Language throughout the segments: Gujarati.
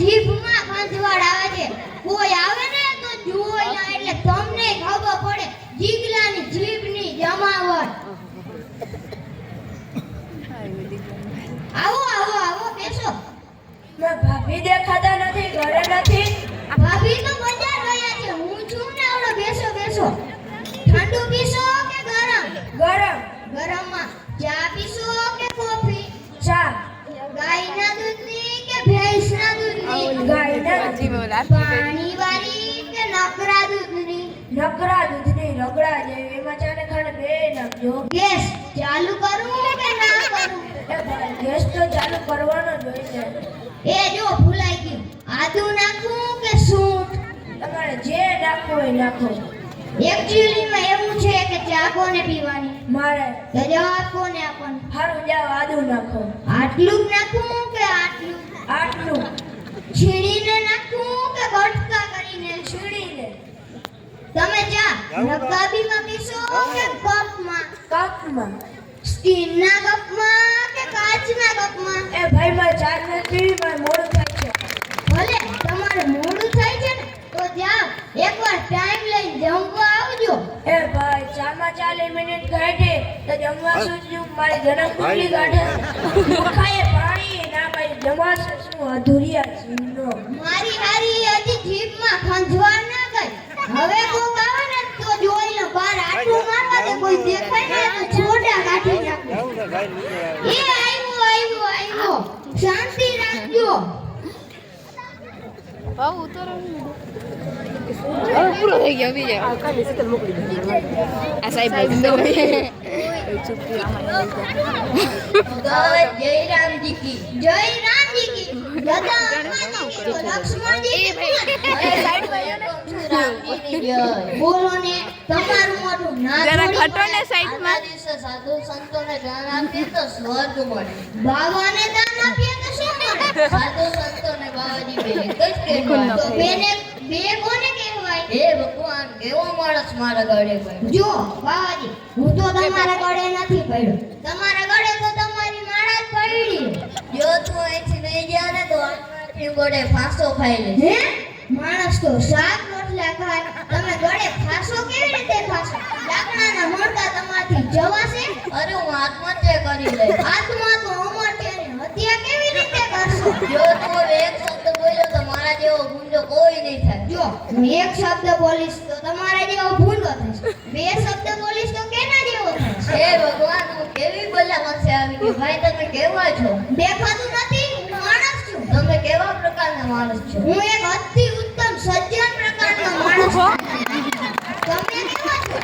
જીભમાં ખંજવાળ આવે છે. કોઈ આવે ને તો જુઓ ના એટલે તમને ખબર પડે જીગલાની જીભની જમાવટ. આવો આવો આવો બેસો. ભાભી દેખાતા નથી, ઘરે નથી. ભાભી તો બજાર ગયા છે. હું છું ને આવડો બેસો બેસો. ઠંડુ પીશો કે ગરમ? ગરમ. ગરમમાં ચા પીશો કે કોફી? ચા. ગાયના દૂધની કે ભેંસના દૂધની? ગાયના દૂધની. પાણી વાળી કે નકરા દૂધની? નકરા દૂધની, રગડા જેવી. એમાં ચાને ખાને બે નાખજો. ગેસ ચાલુ કરું કે ના કરું? એ ભાઈ ગેસ તો ચાલુ કરવાનો જ હોય છે. એ જો ભૂલાઈ ગયું. આદુ નાખું કે સૂંઠ? તમારે જે નાખવું હોય નાખો. એક્ચ્યુઅલીમાં એવું છે કે ચા કોને પીવાની? મારે. તો જવાબ કોને આપવાનો? હારું જાવ આદુ નાખો. આટલું જ નાખું કે આટલું? આટલું. છીણીને નાખું કે ગટકા કરીને? છીણીને. તમે ચા રકાબીમાં પીશો કે કપમાં? કપમાં. સ્ટીલના કપમાં કે કાચના કપમાં? એ ભાઈ મારે ચા નથી પીવી, મારે મોડું થાય છે. ભલે તમારે મોડું થાય છે ને તો જાઓ એકવાર ટાઈમ લઈને જમવા આવજો. એ ભાઈ ચામાં 40 મિનિટ કાઢે તો જમવા શું મારી જન્મ કુંડલી કાઢે. ખાય પાણી ના ભાઈ જમાશે શું અધૂરિયા જીવનો. મારી હારી હજી જીભમાં ખંજવાળ ના ગઈ. હવે કોક આવે ને તો જોઈ લો બહાર આટલું મારવા દે. કોઈ દેખાય ને તો છોડા કાઢી નાખે. એ આવ્યો શાંતિ રાખજો. પૂરો થઈ ગયો બીજો આ સાહેબ જય રામજી કી જય રામજી કી દાદા હનુમાનજી કી લક્ષ્મણજી કી બોલો ને તમારું મોઢું ના જરા ઘટો ને સાઈડમાં. સાધુ સંતોને દાન આપીએ તો સ્વર્ગ મળે. બાવાને દાન આપીએ તો શું મળે? સાધુ સંતોને બાવાજી બે એક જ કહેવાય. તો બે કોને કહેવાય? હે ભગવાન કેવો માણસ મારા ગળે પડ્યો. જો બાવાજી હું તો તમારા ગળે નથી પડ્યો. તમારા ગળે તો તમારી માળા જ પડી. જો તું અહીંથી નહીં ગયા ને તો આટલાથી ગળે ફાંસો ખાઈ લે. હે માણસ તો શાક રોટલા ખાય, તમે ગળે ફાંસો કેવી રીતે ખાશો? લાકડાના મોરકા તમારથી જવાશે? અરે હું આત્મહત્યા કરી લે. આત્મા તો અમર છે ને હત્યા કેવી રીતે કરશો? જો તું એક શબ્દ બોલ્યો તો મારા જેવો ગુંડો કોઈ નહીં થાય. જો હું એક શબ્દ બોલીશ તો તમારા જેવો ભૂંડો થશે. બે શબ્દ બોલીશ તો કેના જેવો થશે? હે ભગવાન હું કેવી બોલ્યા પાસે આવી ગઈ. ભાઈ તમે કેવા છો? દેખાતું નથી હું માણસ છું. તમે કેવા પ્રકારના માણસ છો? હું એક અતિ ઉત્તમ સજ્જન પ્રકારનો માણસ છું. તમે કેવા છો?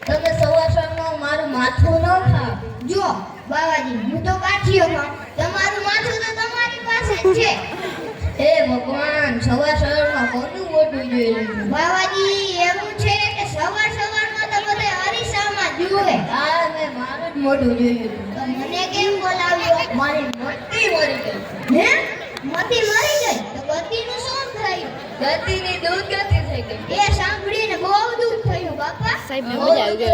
તમે સવારમાં મારું માથું ન ખાવ. જો બાવાજી હું તો કાઠિયો ખાઉં. તમારું માથું તો તમારી પાસે જ છે. હે ભગવાન સવારમાં કોનું મોઢું જોઈ લીધું? બાવાજી એવું છે કે સવારમાં તો બધે અરીસામાં જુએ. હા મેં મારું જ મોઢું જોયું. તો મને કેમ બોલાવ્યો? મારી મતી મરી ગઈ. હે મતી મરી ગઈ તો ગતિનું શું થયું? ગતિની દુર્ગતિ થઈ ગઈ. એ સાંભળીને બહુ દુઃખ થયું બાપા. સાહેબ ને મજા આવી ગઈ.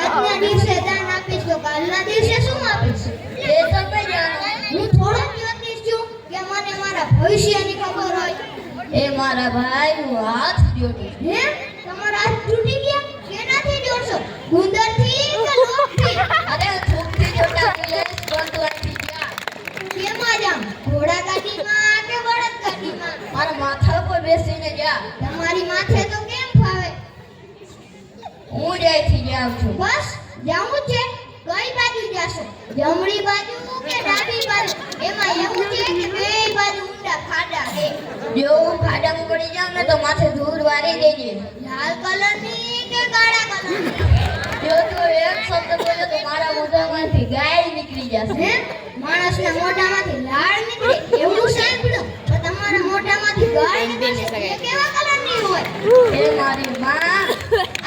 આજના દિવસે દાન આપીશ તો કાલના દિવસે શું આપીશ? એ તમે જાણો. હું થોડો જ્યોતિષ છું કે મને મારા ભવિષ્યની ખબર હોય. એ મારા ભાઈ હું હાથ જ્યોતિષ. હે તમારા હાથ તૂટી ગયા? કેનાથી જોડશો? ગુંદરથી કે લોકથી? અરે થૂકથી જોડા મિલેશ બંધવાથી ગયા. કેમાં જામ? ઘોડા ગાડીમાં કે બળદ ગાડીમાં? મારા માથા પર બેસીને જા. તમારી માથે તો કેમ ફાવે? હું જઈથી જાઉં છું. બસ જાવું છે? કઈ બાજુ જાશો? જમણી બાજુ કે ડાબી બાજુ? એમાં એવું છે કે બેય બાજુ ઊંડા ખાડા છે. જો હું ખાડામાં પડી જાઉં ને તો માથે ધૂળ વારી દેજે. લાલ કલરની કે કાળા કલરની? જો તો એક શબ્દ બોલ્યો તો મારા મોઢામાંથી ગાય નીકળી જશે. હે માણસના મોઢામાંથી લાળ નીકળે એવું સાંભળ્યું? તો તમારા મોઢામાંથી ગાય નીકળે એ કેવા કલરની હોય? એ મારી માં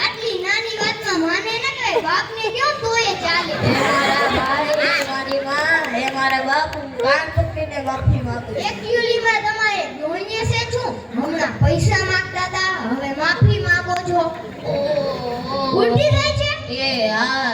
આટલી નાની વાતમાં માને ન કહે બાપને કેમ તોય ચાલે. એ મારા ભાઈ મારી માં હે મારા બાપુ કાન પકડીને માફી માંગુ. એક્ચ્યુઅલીમાં તમારે દોઈએ છે શું? હમણાં પૈસા માંગતા હતા હવે માફી માંગો છો. ઉલટી થાય છે? એ હા